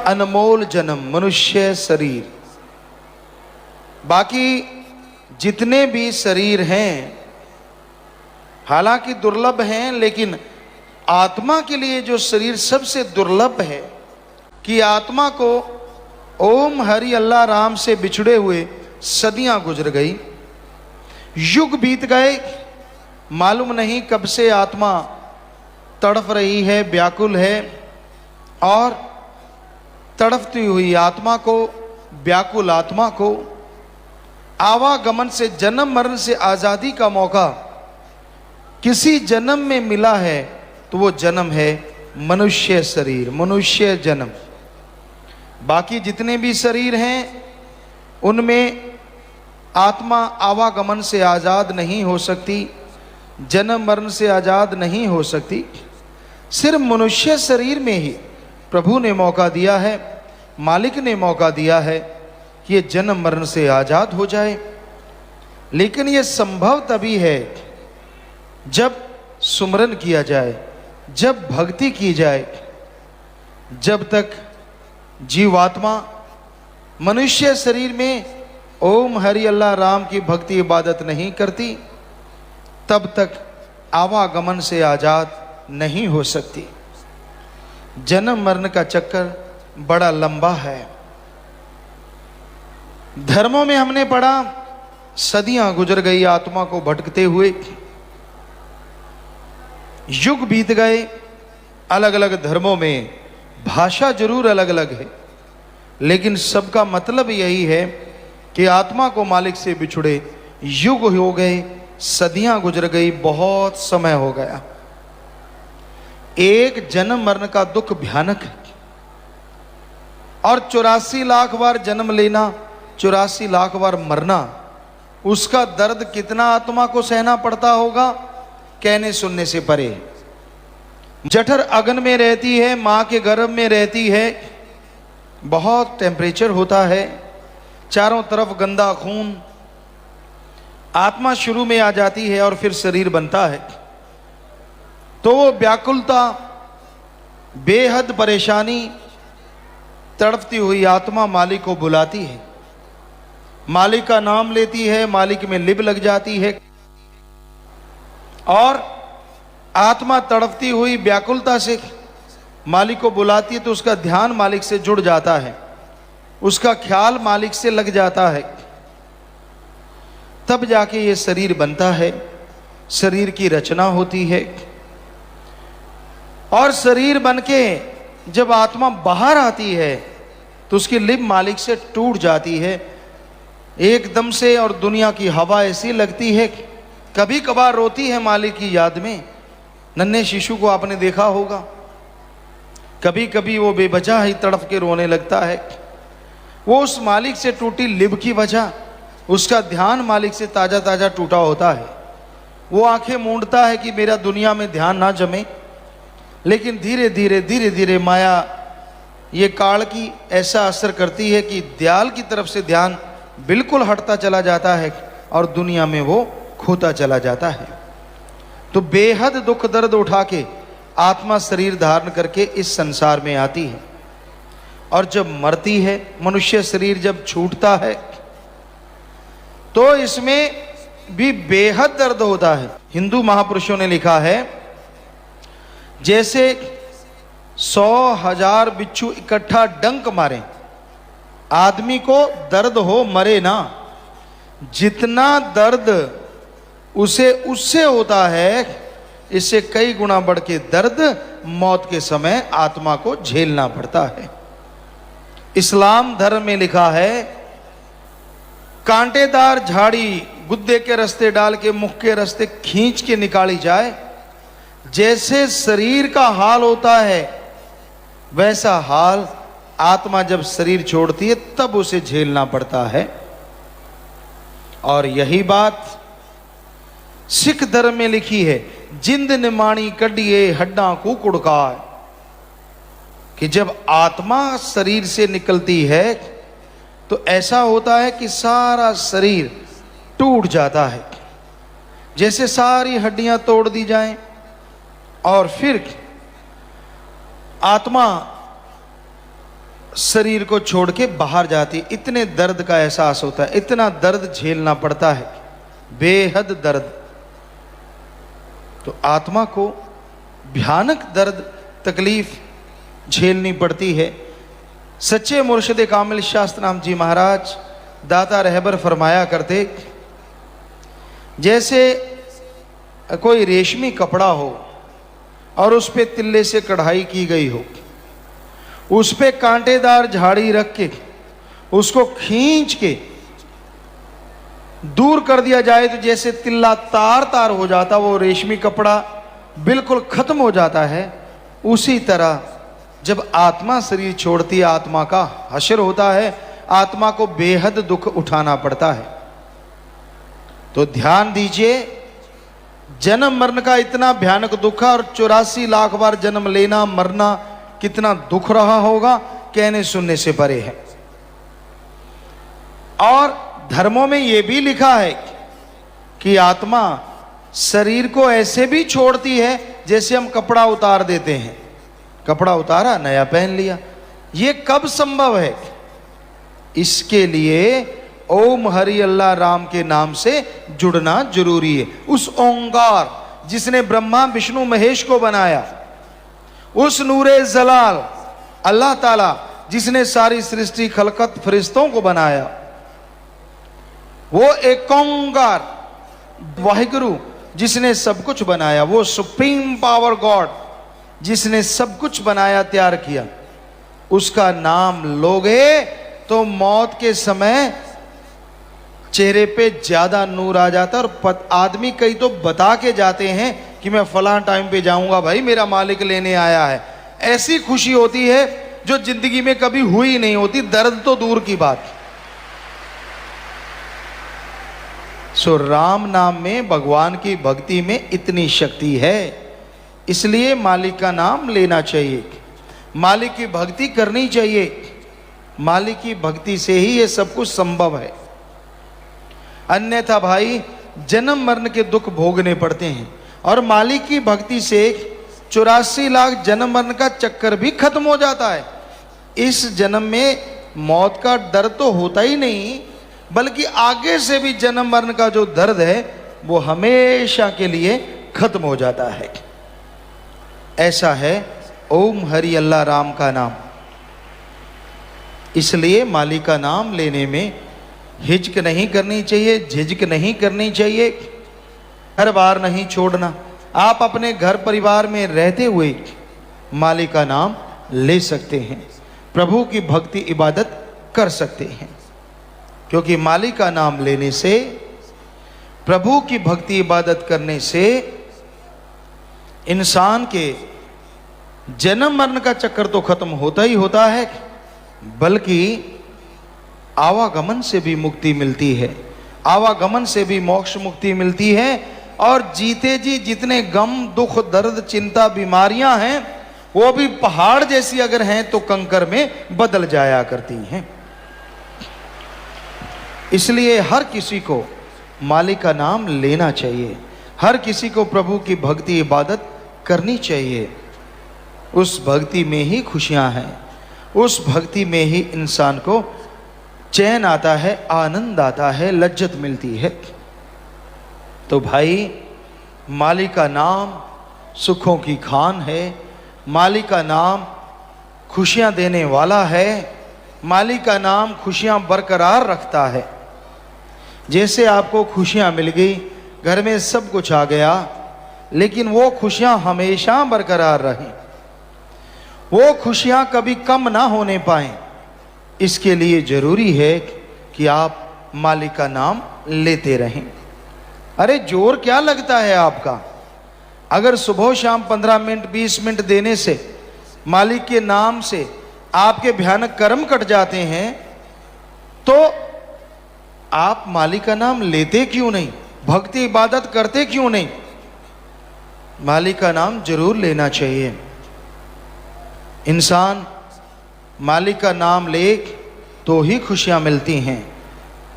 अनमोल जन्म मनुष्य शरीर। बाकी जितने भी शरीर हैं हालांकि दुर्लभ हैं, लेकिन आत्मा के लिए जो शरीर सबसे दुर्लभ है कि आत्मा को ओम हरि अल्लाह राम से बिछड़े हुए सदियां गुजर गई, युग बीत गए, मालूम नहीं कब से आत्मा तड़फ रही है, व्याकुल है, और तड़फती हुई आत्मा को, व्याकुल आत्मा को आवागमन से, जन्म मरण से आजादी का मौका किसी जन्म में मिला है तो वो जन्म है मनुष्य शरीर, मनुष्य जन्म। बाकी जितने भी शरीर हैं उनमें आत्मा आवागमन से आजाद नहीं हो सकती, जन्म मरण से आजाद नहीं हो सकती। सिर्फ मनुष्य शरीर में ही प्रभु ने मौका दिया है, मालिक ने मौका दिया है कि ये जन्म मरण से आजाद हो जाए। लेकिन ये संभव तभी है जब सुमरन किया जाए, जब भक्ति की जाए। जब तक जीवात्मा मनुष्य शरीर में ओम हरि अल्लाह राम की भक्ति इबादत नहीं करती, तब तक आवागमन से आजाद नहीं हो सकती। जन्म मरण का चक्कर बड़ा लंबा है। धर्मों में हमने पढ़ा सदियां गुजर गई आत्मा को भटकते हुए, युग बीत गए। अलग अलग धर्मों में भाषा जरूर अलग अलग है, लेकिन सबका मतलब यही है कि आत्मा को मालिक से बिछुड़े युग हो गए, सदियां गुजर गई, बहुत समय हो गया। एक जन्म मरण का दुख भयानक है, और 84 लाख बार जन्म लेना, 84 लाख बार मरना, उसका दर्द कितना आत्मा को सहना पड़ता होगा, कहने सुनने से परे। जठर अग्नि में रहती है, मां के गर्भ में रहती है, बहुत टेम्परेचर होता है, चारों तरफ गंदा खून, आत्मा शुरू में आ जाती है और फिर शरीर बनता है। तो वो व्याकुलता, बेहद परेशानी, तड़पती हुई आत्मा मालिक को बुलाती है, मालिक का नाम लेती है, मालिक में लिब लग जाती है, और आत्मा तड़पती हुई व्याकुलता से मालिक को बुलाती है, तो उसका ध्यान मालिक से जुड़ जाता है, उसका ख्याल मालिक से लग जाता है। तब जाके ये शरीर बनता है, शरीर की रचना होती है। और शरीर बनके जब आत्मा बाहर आती है तो उसकी लिब मालिक से टूट जाती है एकदम से, और दुनिया की हवा ऐसी लगती है, कभी कभार रोती है मालिक की याद में। नन्हे शिशु को आपने देखा होगा, कभी कभी वो बेवजह ही तड़प के रोने लगता है। वो उस मालिक से टूटी लिब की वजह, उसका ध्यान मालिक से ताजा ताजा टूटा होता है। वो आंखें मूंदता है कि मेरा दुनिया में ध्यान ना जमे, लेकिन धीरे धीरे माया ये काल की ऐसा असर करती है कि दयाल की तरफ से ध्यान बिल्कुल हटता चला जाता है और दुनिया में वो खोता चला जाता है। तो बेहद दुख दर्द उठा के आत्मा शरीर धारण करके इस संसार में आती है, और जब मरती है, मनुष्य शरीर जब छूटता है, तो इसमें भी बेहद दर्द होता है। हिंदू महापुरुषों ने लिखा है, जैसे 100,000 बिच्छू इकट्ठा डंक मारे, आदमी को दर्द हो मरे ना, जितना दर्द उसे उससे होता है, इससे कई गुना बढ़ के दर्द मौत के समय आत्मा को झेलना पड़ता है। इस्लाम धर्म में लिखा है, कांटेदार झाड़ी गुद्दे के रास्ते डाल के मुख के रास्ते खींच के निकाली जाए, जैसे शरीर का हाल होता है वैसा हाल आत्मा जब शरीर छोड़ती है तब उसे झेलना पड़ता है। और यही बात सिख धर्म में लिखी है, जिंद निमाणी कड्डिए हड्डा कुकुड़का, कि जब आत्मा शरीर से निकलती है तो ऐसा होता है कि सारा शरीर टूट जाता है, जैसे सारी हड्डियां तोड़ दी जाएं, और फिर आत्मा शरीर को छोड़ के बाहर जाती, इतने दर्द का एहसास होता है, इतना दर्द झेलना पड़ता है, बेहद दर्द। तो आत्मा को भयानक दर्द तकलीफ झेलनी पड़ती है। सच्चे मुर्शिद कामिल शास्त्राम जी महाराज दाता रहबर फरमाया करते, जैसे कोई रेशमी कपड़ा हो और उस पे तिल्ले से कढ़ाई की गई हो, उस पे कांटेदार झाड़ी रख के उसको खींच के दूर कर दिया जाए तो जैसे तिल्ला तार तार हो जाता, वो रेशमी कपड़ा बिल्कुल खत्म हो जाता है। उसी तरह जब आत्मा शरीर छोड़ती है, आत्मा का हश्र होता है, आत्मा को बेहद दुख उठाना पड़ता है। तो ध्यान दीजिए, जन्म मरण का इतना भयानक दुख है और 84 लाख बार जन्म लेना मरना कितना दुख रहा होगा, कहने सुनने से परे है। और धर्मों में यह भी लिखा है कि आत्मा शरीर को ऐसे भी छोड़ती है जैसे हम कपड़ा उतार देते हैं, कपड़ा उतारा नया पहन लिया। यह कब संभव है? इसके लिए ओम हरि अल्लाह राम के नाम से जुड़ना जरूरी है। उस ओंकार जिसने ब्रह्मा विष्णु महेश को बनाया, उस नूरे जलाल अल्लाह ताला जिसने सारी सृष्टि खलकत फरिश्तों को बनाया, वो एक ओंकार वाहिगुरु जिसने सब कुछ बनाया, वो सुप्रीम पावर गॉड जिसने सब कुछ बनाया तैयार किया, उसका नाम लोगे तो मौत के समय चेहरे पे ज्यादा नूर आ जाता है। और आदमी कई तो बता के जाते हैं कि मैं फलां टाइम पे जाऊंगा, भाई मेरा मालिक लेने आया है। ऐसी खुशी होती है जो जिंदगी में कभी हुई नहीं होती, दर्द तो दूर की बात। सो राम नाम में, भगवान की भक्ति में इतनी शक्ति है, इसलिए मालिक का नाम लेना चाहिए, मालिक की भक्ति करनी चाहिए। मालिक की भक्ति से ही ये सब कुछ संभव है, अन्यथा भाई जन्म मरण के दुख भोगने पड़ते हैं। और मालिक की भक्ति से 84 लाख जन्म मरण का चक्कर भी खत्म हो जाता है। इस जन्म में मौत का डर तो होता ही नहीं, बल्कि आगे से भी जन्म मरण का जो दर्द है वो हमेशा के लिए खत्म हो जाता है। ऐसा है ओम हरि अल्लाह राम का नाम। इसलिए मालिक का नाम लेने में हिचक नहीं करनी चाहिए, झिझक नहीं करनी चाहिए, हर बार नहीं छोड़ना। आप अपने घर परिवार में रहते हुए मालिक का नाम ले सकते हैं, प्रभु की भक्ति इबादत कर सकते हैं, क्योंकि मालिक का नाम लेने से, प्रभु की भक्ति इबादत करने से इंसान के जन्म मरण का चक्कर तो खत्म होता ही होता है, बल्कि आवागमन से भी मुक्ति मिलती है, आवागमन से भी मोक्ष मुक्ति मिलती है। और जीते जी जितने गम दुख दर्द चिंता बीमारियां हैं वो भी पहाड़ जैसी अगर हैं तो कंकर में बदल जाया करती हैं। इसलिए हर किसी को मालिक का नाम लेना चाहिए, हर किसी को प्रभु की भक्ति इबादत करनी चाहिए। उस भक्ति में ही खुशियां हैं, उस भक्ति में ही इंसान को चैन आता है, आनंद आता है, लज्जत मिलती है। तो भाई मालिक का नाम सुखों की खान है, मालिक का नाम खुशियां देने वाला है, मालिक का नाम खुशियां बरकरार रखता है। जैसे आपको खुशियां मिल गई, घर में सब कुछ आ गया, लेकिन वो खुशियां हमेशा बरकरार रहें, वो खुशियां कभी कम ना होने पाएं, इसके लिए जरूरी है कि आप मालिक का नाम लेते रहें। अरे जोर क्या लगता है आपका? अगर सुबह शाम 15 मिनट 20 मिनट देने से मालिक के नाम से आपके भयानक कर्म कट जाते हैं, तो आप मालिक का नाम लेते क्यों नहीं? भक्ति इबादत करते क्यों नहीं? मालिक का नाम जरूर लेना चाहिए। इंसान मालिक का नाम ले तो ही खुशियां मिलती हैं।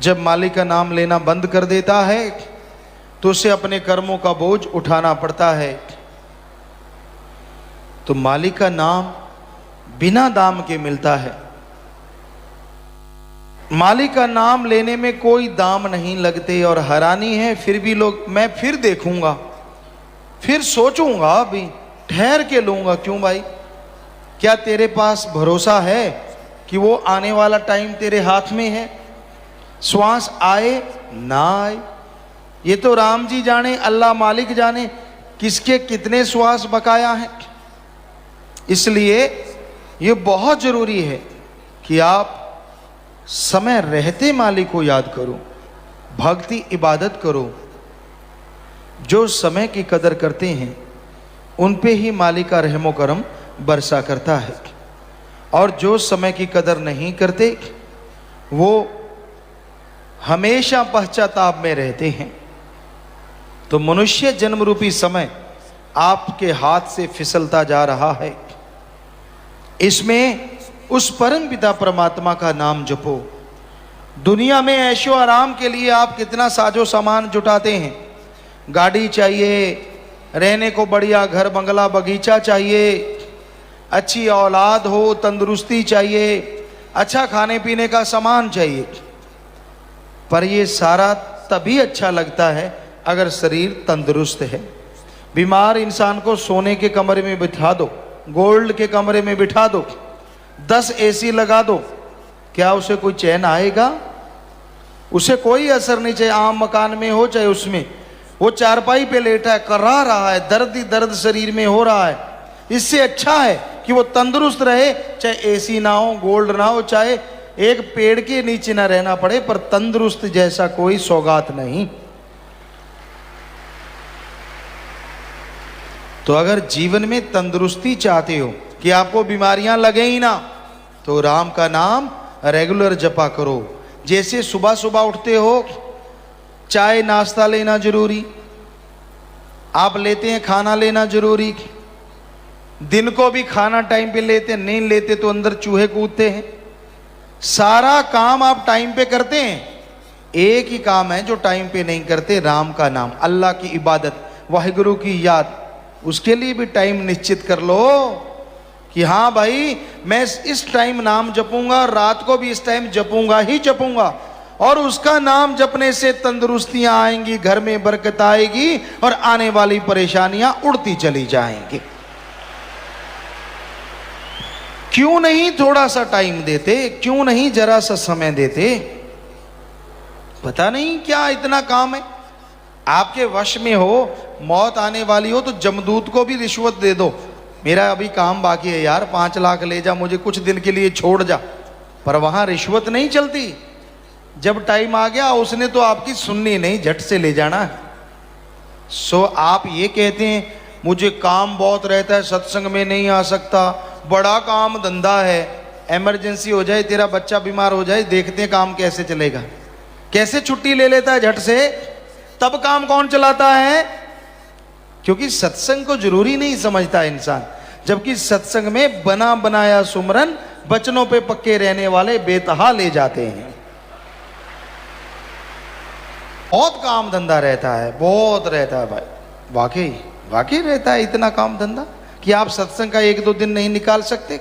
जब मालिक का नाम लेना बंद कर देता है तो उसे अपने कर्मों का बोझ उठाना पड़ता है। तो मालिक का नाम बिना दाम के मिलता है, मालिक का नाम लेने में कोई दाम नहीं लगते और हैरानी है फिर भी लोग मैं फिर देखूंगा, फिर सोचूंगा, अभी ठहर के लूंगा। क्यों भाई? क्या तेरे पास भरोसा है कि वो आने वाला टाइम तेरे हाथ में है? श्वास आए ना आए ये तो राम जी जाने, अल्लाह मालिक जाने किसके कितने श्वास बकाया हैं। इसलिए ये बहुत जरूरी है कि आप समय रहते मालिक को याद करो, भक्ति इबादत करो। जो समय की कदर करते हैं उन पे ही मालिक का रहमो करम बरसा करता है, और जो समय की कदर नहीं करते वो हमेशा पश्चाताप में रहते हैं। तो मनुष्य जन्म रूपी समय आपके हाथ से फिसलता जा रहा है। इसमें उस परम पिता परमात्मा का नाम जपो। दुनिया में ऐशो आराम के लिए आप कितना साजो सामान जुटाते हैं। गाड़ी चाहिए, रहने को बढ़िया घर बंगला बगीचा चाहिए, अच्छी औलाद हो, तंदुरुस्ती चाहिए, अच्छा खाने पीने का सामान चाहिए। पर ये सारा तभी अच्छा लगता है अगर शरीर तंदुरुस्त है। बीमार इंसान को सोने के कमरे में बिठा दो, गोल्ड के कमरे में बिठा दो, 10 एसी लगा दो, क्या उसे कोई चैन आएगा? उसे कोई असर नहीं, चाहे आम मकान में हो चाहे उसमें। वो चारपाई पे लेटा है, कर्रा रहा है, दर्द ही दर्द शरीर में हो रहा है। इससे अच्छा है कि वो तंदुरुस्त रहे, चाहे एसी ना हो, गोल्ड ना हो, चाहे एक पेड़ के नीचे ना रहना पड़े, पर तंदुरुस्त जैसा कोई सौगात नहीं। तो अगर जीवन में तंदुरुस्ती चाहते हो कि आपको बीमारियां लगे ही ना, तो राम का नाम रेगुलर जपा करो। जैसे सुबह सुबह उठते हो, चाय नाश्ता लेना जरूरी, आप लेते हैं, खाना लेना जरूरी, दिन को भी खाना टाइम पे लेते हैं, नहीं लेते तो अंदर चूहे कूदते हैं। सारा काम आप टाइम पे करते हैं। एक ही काम है जो टाइम पे नहीं करते, राम का नाम, अल्लाह की इबादत, वाहिगुरु की याद। उसके लिए भी टाइम निश्चित कर लो कि हाँ भाई मैं इस टाइम नाम जपूंगा, रात को भी इस टाइम जपूंगा ही जपूंगा। और उसका नाम जपने से तंदुरुस्तियां आएंगी, घर में बरकत आएगी और आने वाली परेशानियां उड़ती चली जाएंगी। क्यों नहीं थोड़ा सा टाइम देते? क्यों नहीं जरा सा समय देते? पता नहीं क्या इतना काम है आपके वश में हो, मौत आने वाली हो तो जमदूत को भी रिश्वत दे दो, मेरा अभी काम बाकी है यार, 5 लाख ले जा, मुझे कुछ दिन के लिए छोड़ जा। पर वहां रिश्वत नहीं चलती। जब टाइम आ गया उसने तो आपकी सुननी नहीं, झट से ले जाना है। सो आप ये कहते हैं मुझे काम बहुत रहता है, सत्संग में नहीं आ सकता, बड़ा काम धंधा है, इमरजेंसी हो जाए, तेरा बच्चा बीमार हो जाए, देखते हैं काम कैसे चलेगा। कैसे छुट्टी ले लेता है झट से, तब काम कौन चलाता है? क्योंकि सत्संग को जरूरी नहीं समझता इंसान, जबकि सत्संग में बना बनाया सुमरन बचनों पे पक्के रहने वाले बेतहा ले जाते हैं। बहुत काम धंधा रहता है, बहुत रहता है भाई, वाकई वाकई रहता है इतना काम धंधा कि आप सत्संग का 1-2 दिन नहीं निकाल सकते।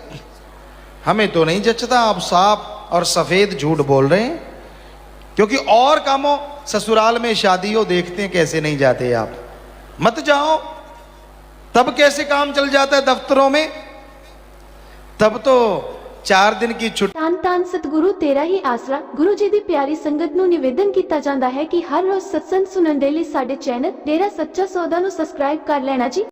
हमें तो नहीं जचता, आप साफ और सफेद झूठ बोल रहे हैं। क्योंकि और कामों, ससुराल में शादी हो, देखते हैं कैसे नहीं जाते आप, मत जाओ, तब कैसे काम चल जाता है दफ्तरों में। तब तो 4 दिन की छुट्टी। ਧੰਨ ਧੰਨ ਸਤਿਗੁਰੂ ਤੇਰਾ ਹੀ ਆਸਰਾ। ਗੁਰੂ ਜੀ ਦੀ ਪਿਆਰੀ ਸੰਗਤ ਨੂੰ ਨਿਵੇਦਨ ਕੀਤਾ ਜਾਂਦਾ ਹੈ ਕਿ ਹਰ ਰੋਜ਼ ਸਤਸੰਗ ਸੁਣਨ ਦੇ ਲਈ ਸਾਡੇ ਚੈਨਲ ਡੇਰਾ ਸੱਚਾ ਸੌਦਾ ਨੂੰ ਸਬਸਕ੍ਰਾਈਬ ਕਰ ਲੈਣਾ ਜੀ।